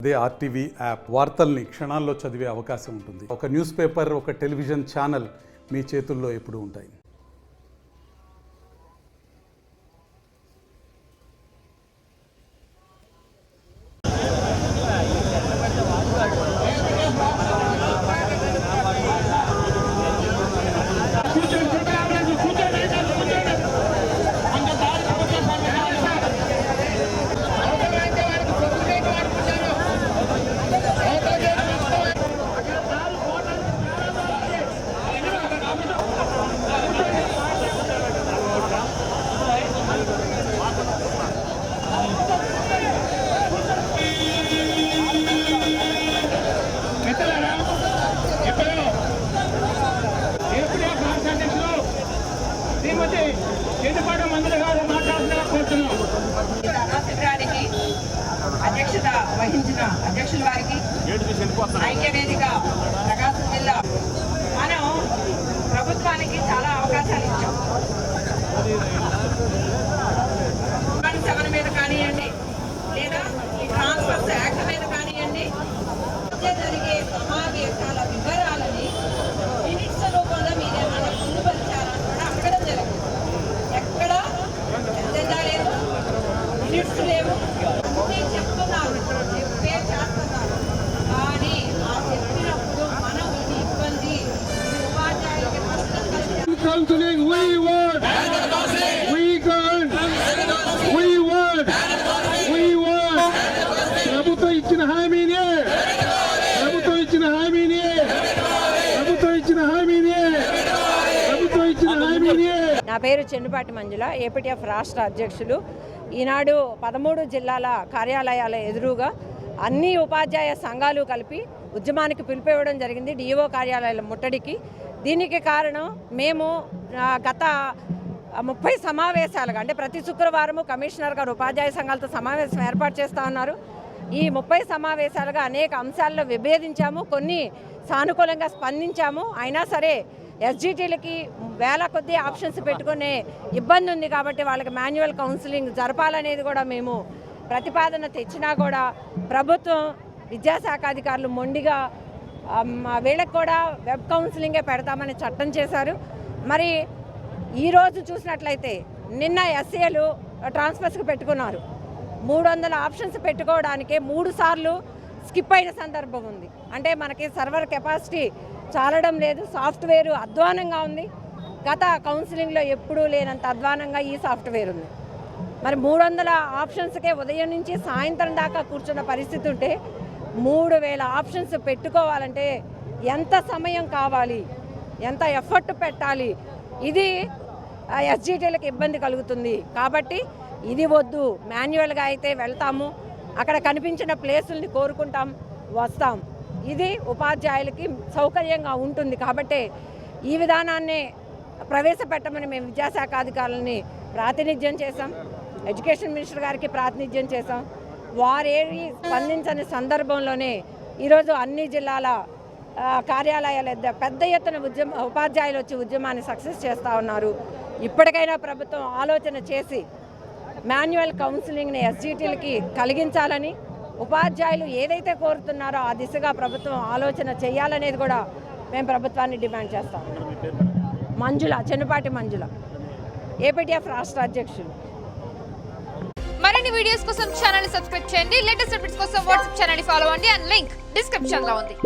అదే RTV app వార్తల్ని క్షణాల్లో చదివే అవకాశం ఉంటుంది. ఒక న్యూస్ పేపర్, ఒక టెలివిజన్ ఛానల్ మీ చేతుల్లో ఎప్పుడూ ఉంటాయి. అధ్యక్షత వహించిన అధ్యక్షుల వారికి ఐక్యవేదిక ప్రకాశం జిల్లా మనం ప్రభుత్వానికి చాలా అవకాశాలు ఇచ్చాం. 7 మీద కానివ్వండి, లేదా ఈ ట్రాన్స్ఫర్స్ యాక్ట్ మీద కానివ్వండి, జరిగే సమావేశాల వివరాలని మినిట్స్ రూపంలో మీరు ఏమైనా పొందుపరిచారని కూడా అడగడం జరిగింది. ఎక్కడ ఎజెండా లేదు, మినిట్స్ లేవు, చెప్తున్నారు, చెప్పే చేస్తున్నారు. కానీ ఆ చెప్పినప్పుడు మనం ఇది ఇబ్బంది ఉపాధ్యాయులకి ప్రభుత్వం ఇచ్చిన హామీనే నా పేరు చెన్నుపాటి మంజుల, ఏపీటీఎఫ్ రాష్ట్ర అధ్యక్షులు. ఈనాడు 13 జిల్లాల కార్యాలయాల ఎదురుగా అన్ని ఉపాధ్యాయ సంఘాలు కలిపి ఉద్యమానికి పిలుపునివ్వడం జరిగింది, డిఓ కార్యాలయాల ముట్టడికి. దీనికి కారణం మేము గత 30 సమావేశాలుగా, అంటే ప్రతి శుక్రవారము కమిషనర్ గారు ఉపాధ్యాయ సంఘాలతో సమావేశం ఏర్పాటు చేస్తూ ఉన్నారు. ఈ 30 సమావేశాలుగా అనేక అంశాల్లో విభేదించాము, కొన్ని సానుకూలంగా స్పందించాము. అయినా సరే ఎస్జిటీలకి వేల కొద్ది ఆప్షన్స్ పెట్టుకునే ఇబ్బంది ఉంది కాబట్టి వాళ్ళకి మాన్యువల్ కౌన్సిలింగ్ జరపాలనేది కూడా మేము ప్రతిపాదన తెచ్చినా కూడా ప్రభుత్వం, విద్యాశాఖ అధికారులు మొండిగా వీళ్ళకి కూడా వెబ్ కౌన్సిలింగే పెడతామని చట్టం చేశారు. మరి ఈరోజు చూసినట్లయితే నిన్న ఎస్ఏలు ట్రాన్స్ఫర్స్కి పెట్టుకున్నారు. 300 ఆప్షన్స్ పెట్టుకోవడానికే 3 సార్లు స్కిప్ అయిన సందర్భం ఉంది. అంటే మనకి సర్వర్ కెపాసిటీ చాలడం లేదు, సాఫ్ట్వేర్ అధ్వానంగా ఉంది. గత కౌన్సిలింగ్లో ఎప్పుడూ లేనంత అధ్వానంగా ఈ సాఫ్ట్వేర్ ఉంది. మరి 300 ఆప్షన్స్కే ఉదయం నుంచి సాయంత్రం దాకా కూర్చున్న పరిస్థితి ఉంటే 3000 ఆప్షన్స్ పెట్టుకోవాలంటే ఎంత సమయం కావాలి, ఎంత ఎఫర్ట్ పెట్టాలి? ఇది ఎస్జిటీలకు ఇబ్బంది కలుగుతుంది. కాబట్టి ఇది వద్దు, మాన్యువల్గా అయితే వెళ్తాము, అక్కడ కనిపించిన ప్లేసుల్ని కోరుకుంటాం, వస్తాం. ఇది ఉపాధ్యాయులకి సౌకర్యంగా ఉంటుంది. కాబట్టి ఈ విధానాన్ని ప్రవేశపెట్టమని మేము విద్యాశాఖ అధికారులని ప్రాతినిధ్యం చేశాం, ఎడ్యుకేషన్ మినిస్టర్ గారికి ప్రాతినిధ్యం చేశాం. వారేవి స్పందించని సందర్భంలోనే ఈరోజు అన్ని జిల్లాల కార్యాలయాల పెద్ద ఎత్తున ఉపాధ్యాయులు వచ్చి ఉద్యమాన్ని సక్సెస్ చేస్తూ ఉన్నారు. ఇప్పటికైనా ప్రభుత్వం ఆలోచన చేసి మాన్యువల్ కౌన్సిలింగ్ని ఎస్జిటీలకి కలిగించాలని, ఉపాధ్యాయులు ఏదైతే కోరుతున్నారో ఆ దిశగా ప్రభుత్వం ఆలోచన చేయాలనేది కూడా మేము ప్రభుత్వాన్ని డిమాండ్ చేస్తాం. మంజుల, చెన్నుపాటి మంజుల, ఏపీటీఎఫ్ రాష్ట్ర అధ్యక్షులు. మరిన్ని వీడియోస్ కోసం ఛానల్ ని సబ్స్క్రైబ్ చేయండి. లేటెస్ట్ అప్డేట్స్ కోసం వాట్సాప్ ఛానల్ ని ఫాలో అవ్వండి. అండ్ లింక్ డిస్క్రిప్షన్ లో ఉంది.